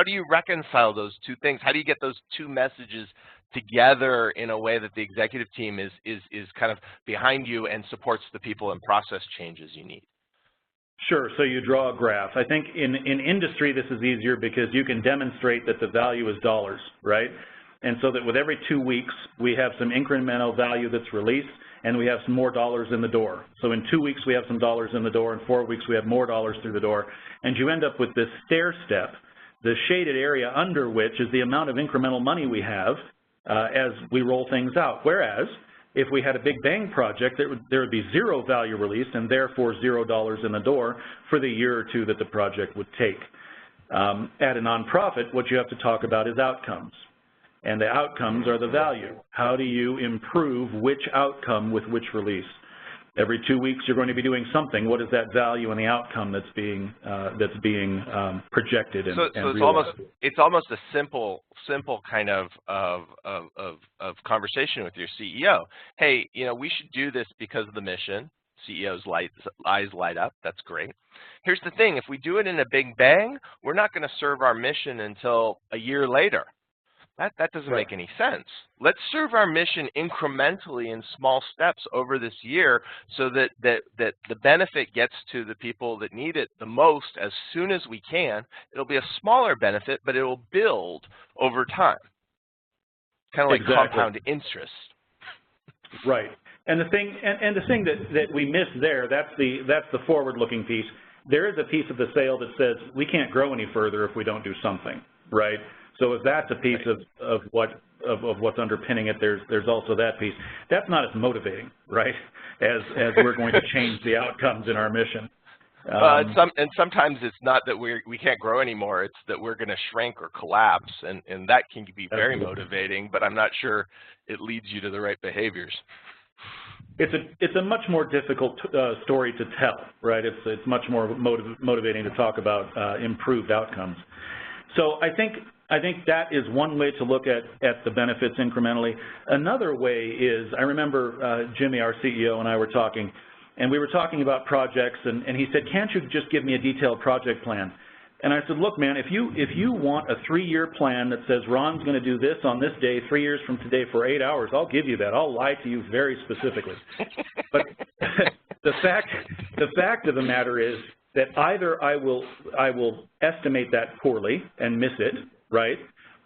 [SPEAKER 2] do you reconcile those two things? How do you get those two messages together in a way that the executive team is kind of behind you and supports the people and process changes you need?
[SPEAKER 3] Sure. So you draw a graph. I think in industry this is easier because you can demonstrate that the value is dollars, right? And so that with every 2 weeks we have some incremental value that's released, and we have some more dollars in the door. So in 2 weeks we have some dollars in the door, in 4 weeks we have more dollars through the door, and you end up with this stair step, the shaded area under which is the amount of incremental money we have as we roll things out. Whereas if we had a big bang project, there would be zero value released and therefore $0 in the door for the year or two that the project would take. At a nonprofit, what you have to talk about is outcomes. And the outcomes are the value. How do you improve which outcome with which release? Every 2 weeks you're going to be doing something. What is that value and the outcome that's being projected and realized?
[SPEAKER 2] It's almost a simple kind of conversation with your CEO. Hey, you know, we should do this because of the mission. CEO's eyes light up. That's great. Here's the thing: if we do it in a big bang, we're not going to serve our mission until a year later. That doesn't make any sense. Let's serve our mission incrementally in small steps over this year so that the benefit gets to the people that need it the most as soon as we can. It'll be a smaller benefit, but it will build over time. Kind of like compound interest.
[SPEAKER 3] Right. And the thing that we miss there, that's the forward-looking piece. There is a piece of the sale that says we can't grow any further if we don't do something, right? So if that's a piece of what's underpinning it, there's also that piece. That's not as motivating, right, as we're going to change the outcomes in our mission.
[SPEAKER 2] And sometimes it's not that we can't grow anymore. It's that we're going to shrink or collapse, and that can be very motivating. But I'm not sure it leads you to the right behaviors.
[SPEAKER 3] It's a much more difficult story to tell, right? It's much more motivating to talk about improved outcomes. So I think that is one way to look at the benefits incrementally. Another way is, I remember Jimmy, our CEO, and I were talking, and we were talking about projects, and he said, can't you just give me a detailed project plan? And I said, look, man, if you want a 3-year plan that says Ron's going to do this on this day, 3 years from today for 8 hours, I'll give you that. I'll lie to you very specifically. But the fact of the matter is that either I will estimate that poorly and miss it, right?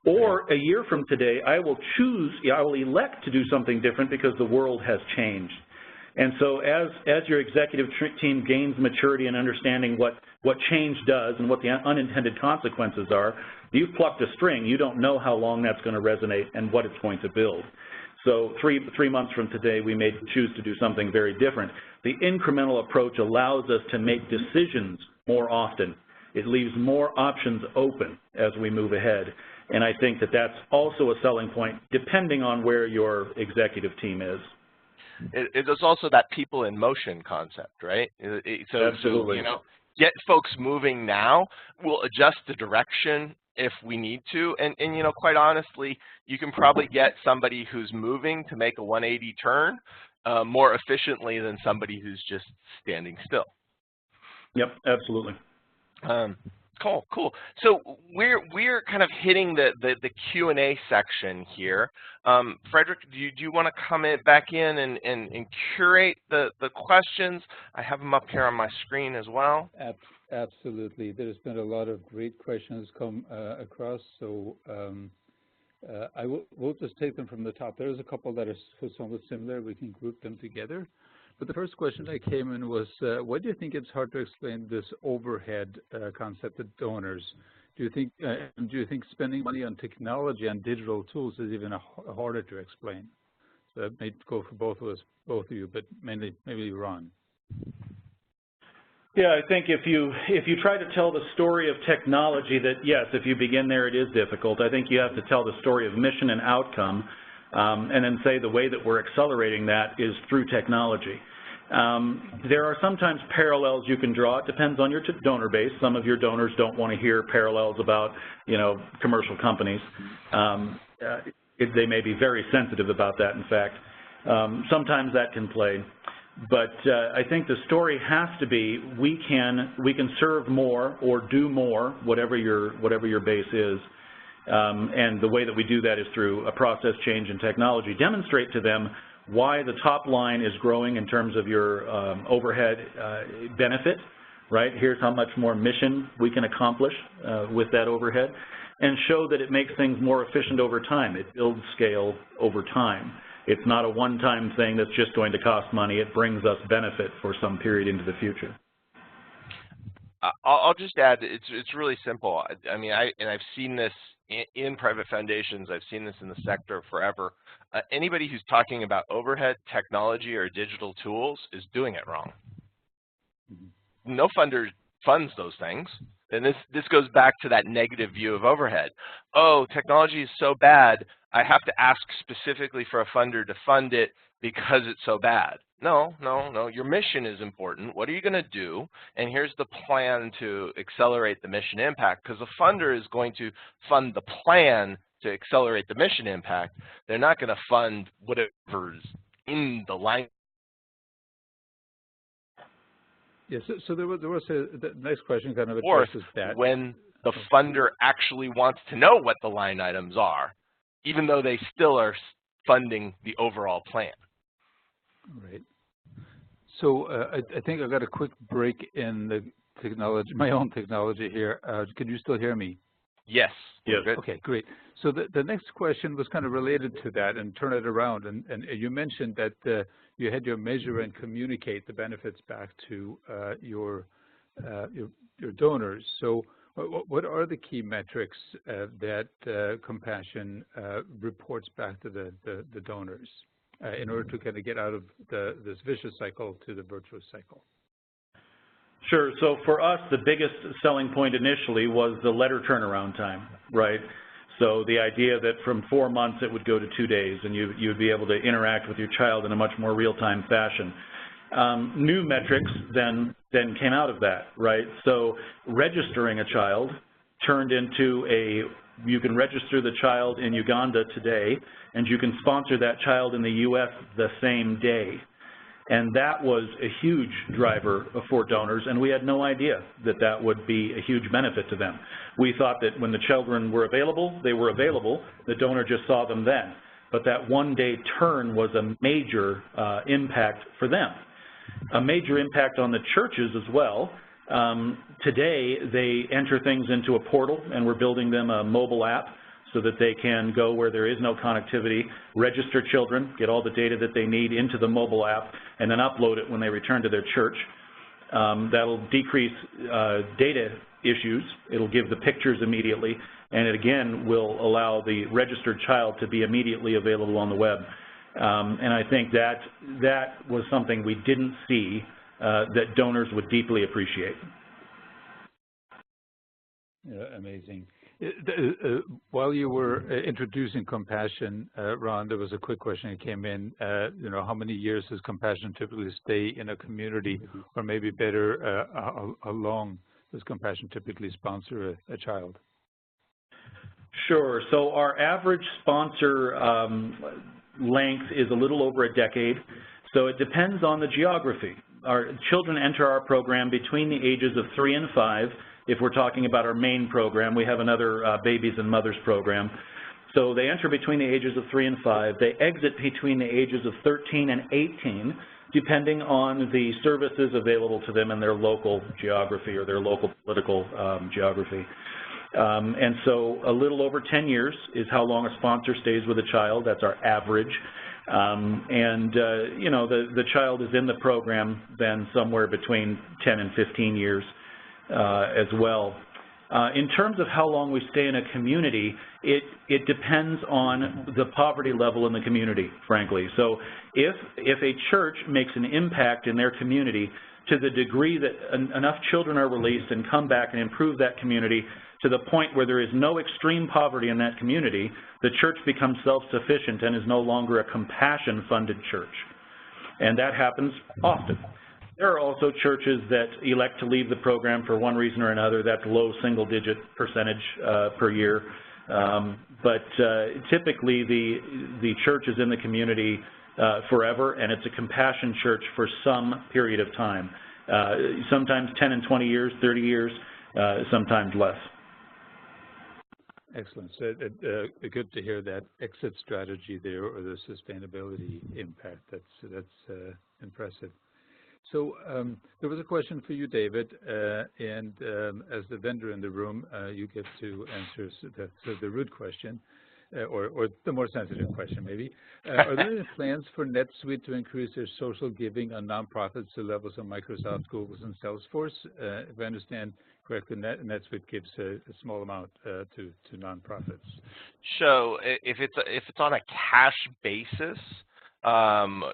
[SPEAKER 3] Or a year from today, I will elect to do something different because the world has changed. And so as your executive team gains maturity and understanding what change does and what the unintended consequences are, you've plucked a string. You don't know how long that's going to resonate and what it's going to build. So three months from today, we may choose to do something very different. The incremental approach allows us to make decisions more often. It leaves more options open as we move ahead. And I think that that's also a selling point depending on where your executive team is.
[SPEAKER 2] It is also that people in motion concept, right?
[SPEAKER 3] Absolutely.
[SPEAKER 2] So, get folks moving now. We'll adjust the direction if we need to. And quite honestly, you can probably get somebody who's moving to make a 180 turn more efficiently than somebody who's just standing still.
[SPEAKER 3] Yep, absolutely.
[SPEAKER 2] Cool. So we're kind of hitting the Q&A section here. Frederick, do you want to come back in and curate the questions? I have them up here on my screen as well.
[SPEAKER 1] Absolutely. There's been a lot of great questions come across, so we'll just take them from the top. There's a couple that are somewhat similar. We can group them together. But the first question that came in was, why do you think it's hard to explain this overhead concept to donors? Do you think spending money on technology and digital tools is even harder to explain? So that may go for both of you, but mainly maybe Ron.
[SPEAKER 3] Yeah, I think if you try to tell the story of technology, that yes, if you begin there, it is difficult. I think you have to tell the story of mission and outcome. And then say the way that we're accelerating that is through technology. There are sometimes parallels you can draw. It depends on your donor base. Some of your donors don't want to hear parallels about, commercial companies. They may be very sensitive about that, in fact. Sometimes that can play. But I think the story has to be we can serve more or do more, whatever your base is. And the way that we do that is through a process change in technology. Demonstrate to them why the top line is growing in terms of your overhead benefit, right? Here's how much more mission we can accomplish with that overhead, and show that it makes things more efficient over time. It builds scale over time. It's not a one-time thing that's just going to cost money. It brings us benefit for some period into the future.
[SPEAKER 2] I'll just add, it's really simple. I mean, I've seen this in private foundations. I've seen this in the sector forever. Anybody who's talking about overhead, technology, or digital tools is doing it wrong. No funder funds those things. And this goes back to that negative view of overhead. Oh, technology is so bad, I have to ask specifically for a funder to fund it because it's so bad. No. Your mission is important. What are you going to do? And here's the plan to accelerate the mission impact, because the funder is going to fund the plan to accelerate the mission impact. They're not going to fund whatever's in the line.
[SPEAKER 1] Yes, so there was the next question kind of addresses that.
[SPEAKER 2] When the funder actually wants to know what the line items are, even though they still are funding the overall plan.
[SPEAKER 1] Right. So I think I got a quick break in the technology, my own technology here. Can you still hear me?
[SPEAKER 2] Yes.
[SPEAKER 3] Yes.
[SPEAKER 1] Okay, great. So the next question was kind of related to that, and turn it around. And you mentioned that you had your measure and communicate the benefits back to your donors. So what are the key metrics that Compassion reports back to the donors in order to kind of get out of this vicious cycle to the virtuous cycle?
[SPEAKER 3] Sure. So for us, the biggest selling point initially was the letter turnaround time, right? So the idea that from 4 months it would go to 2 days, and you would be able to interact with your child in a much more real-time fashion. New metrics then came out of that, right? So registering a child turned into you can register the child in Uganda today, and you can sponsor that child in the U.S. the same day. And that was a huge driver for donors, and we had no idea that that would be a huge benefit to them. We thought that when the children were available, they were available. The donor just saw them then. But that one-day turn was a major impact for them. A major impact on the churches as well. Today, they enter things into a portal, and we're building them a mobile app so that they can go where there is no connectivity, register children, get all the data that they need into the mobile app, and then upload it when they return to their church. That'll decrease data issues. It'll give the pictures immediately, and it again will allow the registered child to be immediately available on the web. And I think that was something we didn't see that donors would deeply appreciate.
[SPEAKER 1] Yeah, amazing. While you were introducing Compassion, Ron, there was a quick question that came in. You know, how many years does Compassion typically stay in a community, or maybe better, how long does Compassion typically sponsor a child?
[SPEAKER 3] Sure. So our average sponsor length is a little over a decade. So it depends on the geography. Our children enter our program between the ages of 3 and 5. If we're talking about our main program, we have another babies and mothers program. So they enter between the ages of 3 and 5. They exit between the ages of 13 and 18, depending on the services available to them in their local geography or their local political geography. And so a little over 10 years is how long a sponsor stays with a child. That's our average. You know, the child is in the program then somewhere between 10 and 15 years as well. In terms of how long we stay in a community, it depends on the poverty level in the community, frankly. So if a church makes an impact in their community to the degree that enough children are released and come back and improve that community to the point where there is no extreme poverty in that community, the church becomes self-sufficient and is no longer a compassion-funded church. And that happens often. There are also churches that elect to leave the program for one reason or another. That's low single-digit percentage per year. But typically, the church is in the community forever, and it's a compassion church for some period of time. Sometimes 10 and 20 years, 30 years, sometimes less.
[SPEAKER 1] Excellent. So good to hear that exit strategy there, or the sustainability impact. That's impressive. So there was a question for you, David, and as the vendor in the room, you get to answer the rude question, or the more sensitive question, maybe. Are there any plans for NetSuite to increase their social giving on nonprofits to levels of Microsoft, Google, and Salesforce? If I understand correctly, NetSuite gives a small amount to nonprofits.
[SPEAKER 2] So if it's on a cash basis,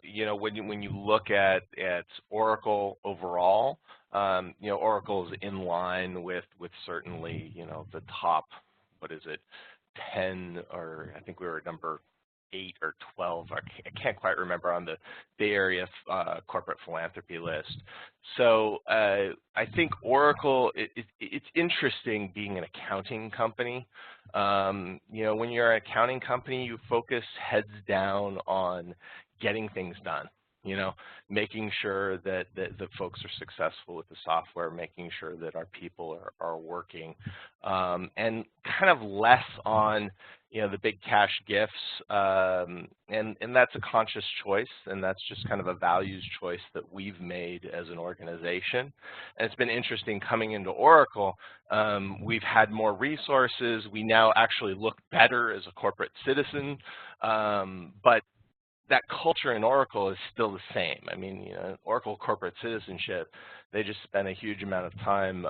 [SPEAKER 2] you know, when you look at Oracle overall, you know, Oracle is in line with certainly, you know, the top, 10, or I think we were at number 8 or 12. I can't quite remember on the Bay Area corporate philanthropy list. So I think Oracle, it's interesting being an accounting company. You know, when you're an accounting company, you focus heads down on getting things done. You know, making sure that the folks are successful with the software, making sure that our people are working, and kind of less on, you know, the big cash gifts, and that's a conscious choice, and that's just kind of a values choice that we've made as an organization. And it's been interesting coming into Oracle. We've had more resources. We now actually look better as a corporate citizen, but that culture in Oracle is still the same. I mean, you know, Oracle corporate citizenship, they just spend a huge amount of time,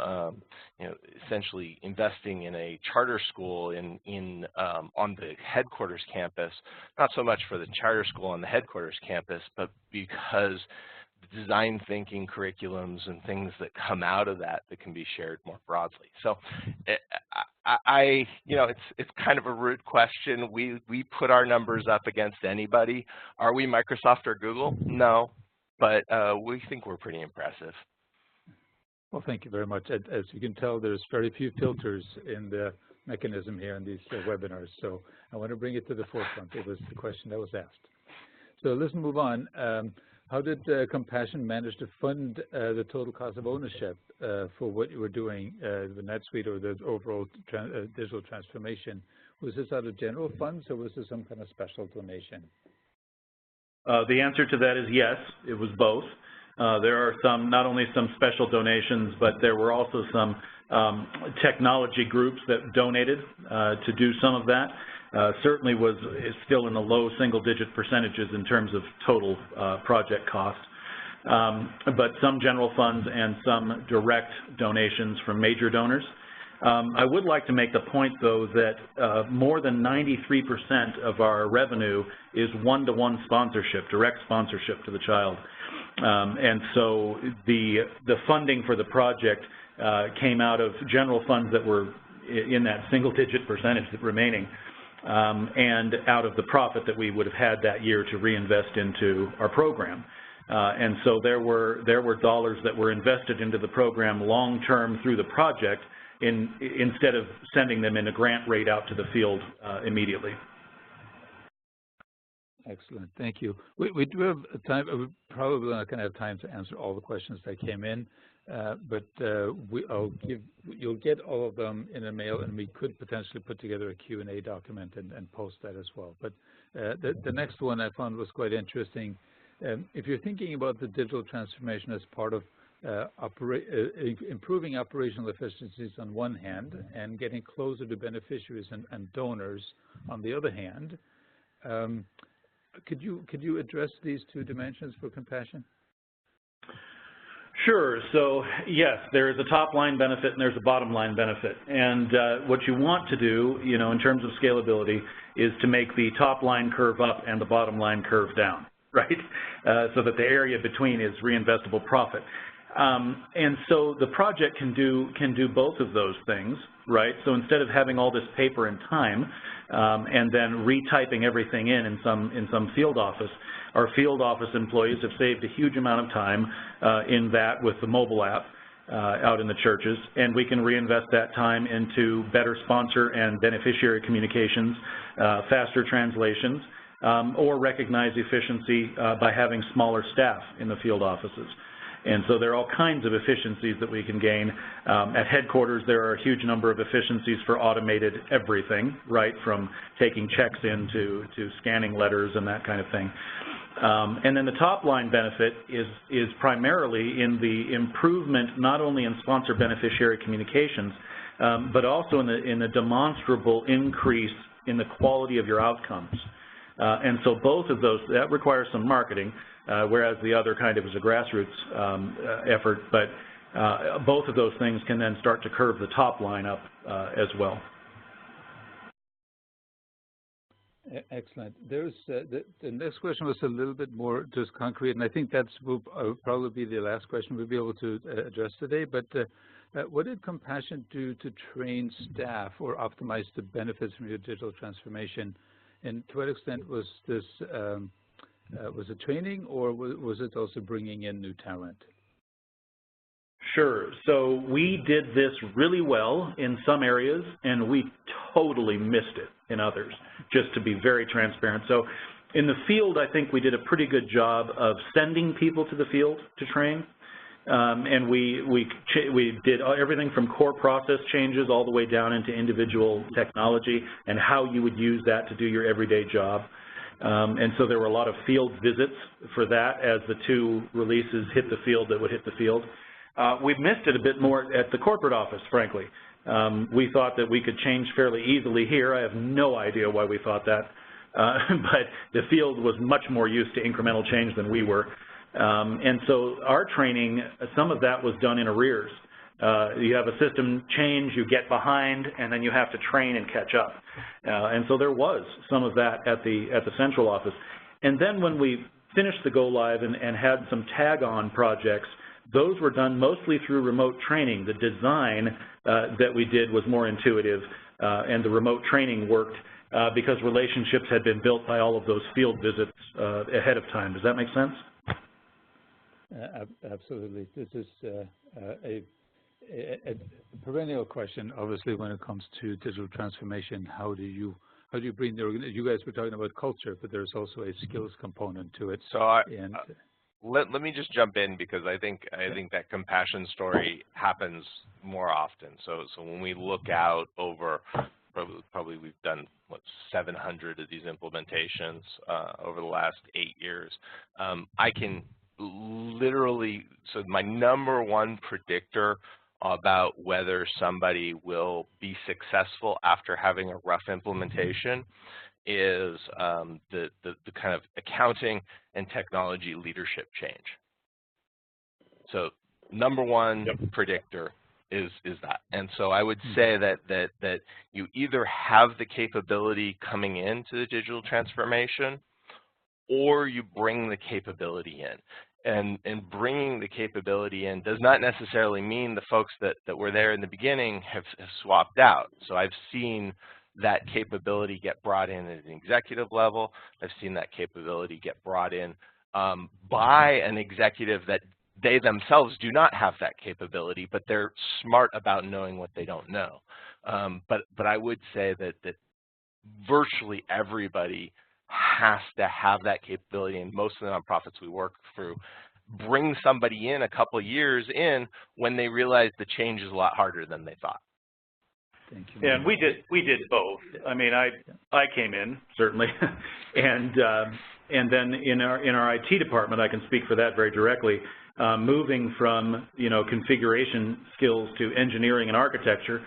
[SPEAKER 2] you know, essentially investing in a charter school on the headquarters campus, not so much for the charter school on the headquarters campus, but because the design thinking curriculums and things that come out of that can be shared more broadly. So you know, it's kind of a rude question. We put our numbers up against anybody. Are we Microsoft or Google? No, but we think we're pretty impressive.
[SPEAKER 1] Well, thank you very much. As you can tell, there's very few filters in the mechanism here in these webinars, so I want to bring it to the forefront. It was the question that was asked. So let's move on. How did Compassion manage to fund the total cost of ownership for what you were doing, the NetSuite or the overall digital transformation? Was this out of general funds, or was this some kind of special donation?
[SPEAKER 3] The answer to that is yes, it was both. There are not only some special donations, but there were also some technology groups that donated to do some of that. Certainly is still in the low single-digit percentages in terms of total project cost. But some general funds and some direct donations from major donors. I would like to make the point, though, that more than 93% of our revenue is one-to-one sponsorship, direct sponsorship to the child. And so the funding for the project came out of general funds that were in that single-digit percentage remaining, and out of the profit that we would have had that year to reinvest into our program. And so there were dollars that were invested into the program long-term through the project instead of sending them in a grant rate out to the field immediately.
[SPEAKER 1] Excellent, thank you. We do have time. We're probably not going to have time to answer all the questions that came in, but you'll get all of them in a mail, and we could potentially put together a Q&A document and post that as well. But the next one I found was quite interesting. If you're thinking about the digital transformation as part of improving operational efficiencies on one hand and getting closer to beneficiaries and donors on the other hand, could you address these two dimensions for compassion?
[SPEAKER 3] Sure. So yes, there is a top line benefit and there's a bottom line benefit. And what you want to do, in terms of scalability, is to make the top line curve up and the bottom line curve down, right? So that the area between is reinvestable profit. And so the project can do both of those things, right? So instead of having all this paper and time, and then retyping everything in some field office, our field office employees have saved a huge amount of time in that with the mobile app out in the churches, and we can reinvest that time into better sponsor and beneficiary communications, faster translations, or recognize efficiency by having smaller staff in the field offices. And so there are all kinds of efficiencies that we can gain. At headquarters, there are a huge number of efficiencies for automated everything, right, from taking checks in to scanning letters and that kind of thing. And then the top line benefit is primarily in the improvement not only in sponsor beneficiary communications, but also in the demonstrable increase in the quality of your outcomes. And so both of those, that requires some marketing, whereas the other kind of is a grassroots effort, but both of those things can then start to curve the top line up as well.
[SPEAKER 1] Excellent. There's the next question was a little bit more just concrete, and I think that will probably be the last question we'll be able to address today. But what did Compassion do to train staff or optimize the benefits from your digital transformation? And to what extent was this was it training, or was it also bringing in new talent?
[SPEAKER 3] Sure. So we did this really well in some areas, and we totally missed it in others, just to be very transparent. So in the field, I think we did a pretty good job of sending people to the field to train. And we did everything from core process changes all the way down into individual technology and how you would use that to do your everyday job. And so there were a lot of field visits for that as the two releases hit the field that would hit the field. We've missed it a bit more at the corporate office, frankly. We thought that we could change fairly easily here. I have no idea why we thought that. But the field was much more used to incremental change than we were. And so our training, some of that was done in arrears. You have a system change, you get behind, and then you have to train and catch up. And so there was some of that at the central office. And then when we finished the go live and had some tag-on projects, those were done mostly through remote training. The design that we did was more intuitive, and the remote training worked because relationships had been built by all of those field visits ahead of time. Does that make sense?
[SPEAKER 1] Absolutely. This is a perennial question, obviously, when it comes to digital transformation. How do you bring the organization? You guys were talking about culture, but there's also a skills component to it.
[SPEAKER 2] So let me just jump in, because I think that compassion story happens more often. So when we look out over probably we've done 700 of these implementations over the last 8 years. literally, so my number one predictor about whether somebody will be successful after having a rough implementation is the kind of accounting and technology leadership change. So number one predictor is that. And so I would say that you either have the capability coming into the digital transformation, or you bring the capability in. And bringing the capability in does not necessarily mean the folks that were there in the beginning have swapped out. So I've seen that capability get brought in at an executive level. I've seen that capability get brought in by an executive that they themselves do not have that capability, but they're smart about knowing what they don't know. But I would say that virtually everybody has to have that capability, and most of the nonprofits we work through bring somebody in a couple of years in when they realize the change is a lot harder than they thought.
[SPEAKER 3] Thank you. Yeah, and we did both. I mean, I came in certainly, and then in our IT department, I can speak for that very directly. Moving from configuration skills to engineering and architecture,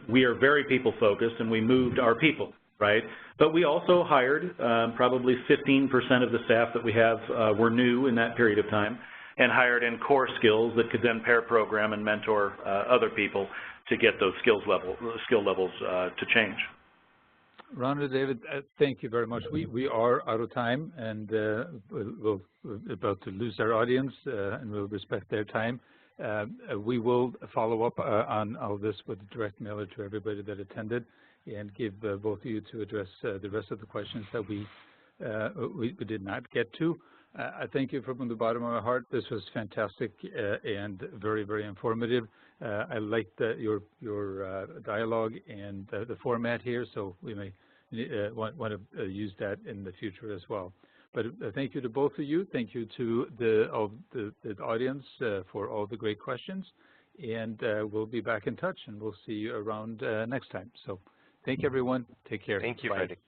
[SPEAKER 3] we are very people focused, and we moved our people, right? But we also hired probably 15% of the staff that we have were new in that period of time, and hired in core skills that could then pair program and mentor other people to get those skill levels to change.
[SPEAKER 1] Ron and David, thank you very much. We are out of time, and we're about to lose our audience, and we'll respect their time. We will follow up on all this with a direct mailer to everybody that attended, and give both of you to address the rest of the questions that we did not get to. I thank you from the bottom of my heart. This was fantastic and very, very informative. I liked your dialogue and the format here, so we may want to use that in the future as well. But thank you to both of you. Thank you to the audience for all the great questions. And we'll be back in touch, and we'll see you around next time. So thank you, everyone. Take care.
[SPEAKER 2] Thank you,
[SPEAKER 1] Bye.
[SPEAKER 2] Frederick.